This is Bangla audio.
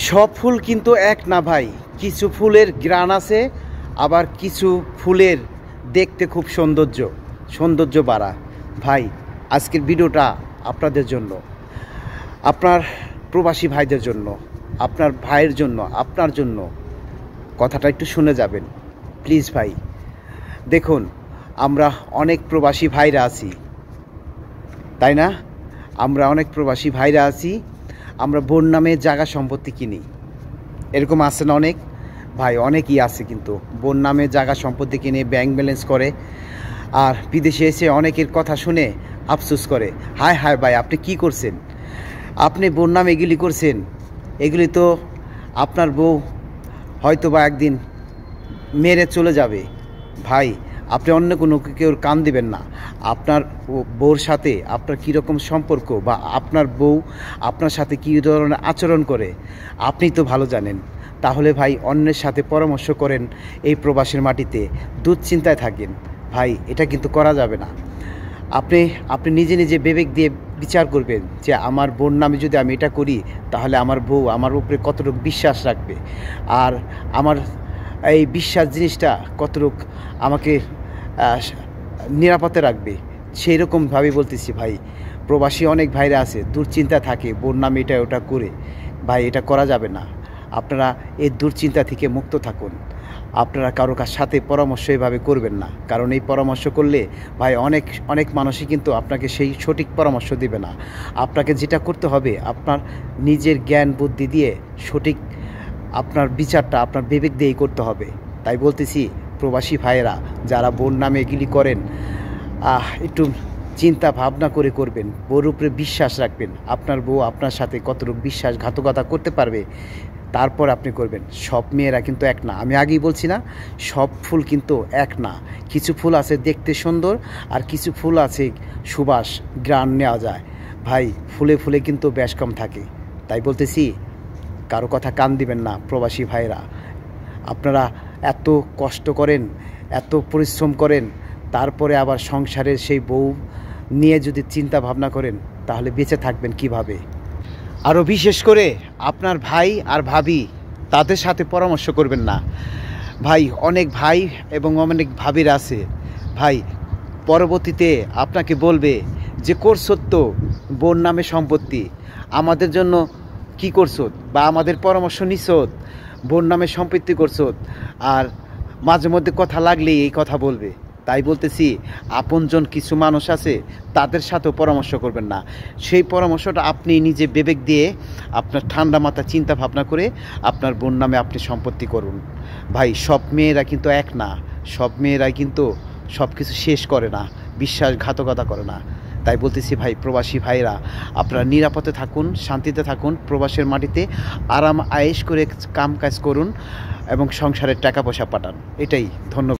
সব ফুল কিন্তু এক না ভাই। কিছু ফুলের ঘ্রাণ আছে, আবার কিছু ফুলের দেখতে খুব সৌন্দর্য বাড়া। ভাই, আজকের ভিডিওটা আপনাদের জন্য, আপনার প্রবাসী ভাইদের জন্য, আপনার ভাইয়ের জন্য, আপনার জন্য। কথাটা একটু শুনে যাবেন প্লিজ ভাই। দেখুন, আমরা অনেক প্রবাসী ভাইরা আছি, তাই না? আমরা অনেক প্রবাসী ভাইরা আছি, আমরা বোন নামে জায়গা সম্পত্তি কিনি। এরকম আছে না অনেক ভাই? অনেকই আছে কিন্তু বোন নামে জায়গা সম্পত্তি কিনে ব্যাংক ব্যালেন্স করে, আর বিদেশে এসে অনেকের কথা শুনে আফসোস করে, হায় হায় ভাই, আপনি কি করছেন? আপনি বোন নামে এগুলি করছেন, এগুলি তো আপনার বউ হয়তো বা একদিন মেরে চলে যাবে। ভাই, আপনি অন্য কোনো কেউ কান দিবেন না। আপনার বউর সাথে আপনার কীরকম সম্পর্ক, বা আপনার বউ আপনার সাথে কী ধরনের আচরণ করে আপনি তো ভালো জানেন। তাহলে ভাই, অন্যের সাথে পরামর্শ করেন এই প্রবাসের মাটিতে, দুশ্চিন্তায় থাকেন ভাই, এটা কিন্তু করা যাবে না। আপনি নিজে নিজে বিবেক দিয়ে বিচার করবেন যে আমার বোন নামে যদি আমি এটা করি, তাহলে আমার বউ আমার উপরে কতটুকু বিশ্বাস রাখবে, আর আমার এই বিশ্বাস জিনিসটা কতটুকু আমাকে নিরাপদে রাখবে। সেই রকমভাবে বলতেছি ভাই। প্রবাসী অনেক ভাইরা আছে, দুশ্চিন্তা থাকে, বোন নামে এটা ওটা করে। ভাই, এটা করা যাবে না। আপনারা এই দুশ্চিন্তা থেকে মুক্ত থাকুন। আপনারা কারো সাথে পরামর্শ এভাবে করবেন না, কারণ এই পরামর্শ করলে ভাই অনেক মানুষই কিন্তু আপনাকে সেই সঠিক পরামর্শ দেবে না। আপনাকে যেটা করতে হবে, আপনার নিজের জ্ঞান বুদ্ধি দিয়ে সঠিক আপনার বিচারটা আপনার বিবেক দিয়েই করতে হবে। তাই বলতেছি, প্রবাসী ভাইয়েরা যারা বোন নামে এগুলি করেন, একটু চিন্তা ভাবনা করে করবেন। বউর উপরে বিশ্বাস রাখবেন। আপনার বউ আপনার সাথে কতটুকু বিশ্বাসঘাতকতা করতে পারবে, তারপর আপনি করবেন। সব মেয়েরা কিন্তু এক না, আমি আগেই বলছি না, সব ফুল কিন্তু এক না। কিছু ফুল আছে দেখতে সুন্দর, আর কিছু ফুল আছে সুবাস, ঘ্রাণ নেওয়া যায়। ভাই, ফুলে ফুলে কিন্তু বেশ কম থাকে। তাই বলতেছি, কারো কথা কান দিবেন না প্রবাসী ভাইরা। আপনারা এত কষ্ট করেন, এত পরিশ্রম করেন, তারপরে আবার সংসারের সেই বউ নিয়ে যদি চিন্তা ভাবনা করেন, তাহলে বেঁচে থাকবেন কিভাবে? আরও বিশেষ করে আপনার ভাই আর ভাবি, তাদের সাথে পরামর্শ করবেন না ভাই। অনেক ভাই এবং অনেক ভাবির আছে ভাই, পরবর্তীতে আপনাকে বলবে যে করছো তো বোন নামে সম্পত্তি, আমাদের জন্য কি করছো, বা আমাদের পরামর্শ নিছো, বোন নামে সম্পত্তি করছো, আর মাঝে মধ্যে কথা লাগলেই এই কথা বলবে। তাই বলতেছি, আপনজন কিছু মানুষ আছে, তাদের সাথেও পরামর্শ করবেন না। সেই পরামর্শটা আপনি নিজে বিবেক দিয়ে আপনার ঠান্ডা মাথা চিন্তা ভাবনা করে আপনার বোন নামে আপনি সম্পত্তি করুন। ভাই, সব মেয়েরা কিন্তু এক না, সব মেয়েরাই কিন্তু সব কিছু শেষ করে না, বিশ্বাসঘাতকতা করে না। তাই বলতেছি ভাই, প্রবাসী ভাইরা, আপনারা নিরাপদে থাকুন, শান্তিতে থাকুন, প্রবাসের মাটিতে আরাম আয়েশ করে কাম কাজ করুন, এবং সংসারের টাকা পয়সা পাঠান। এটাই। ধন্যবাদ।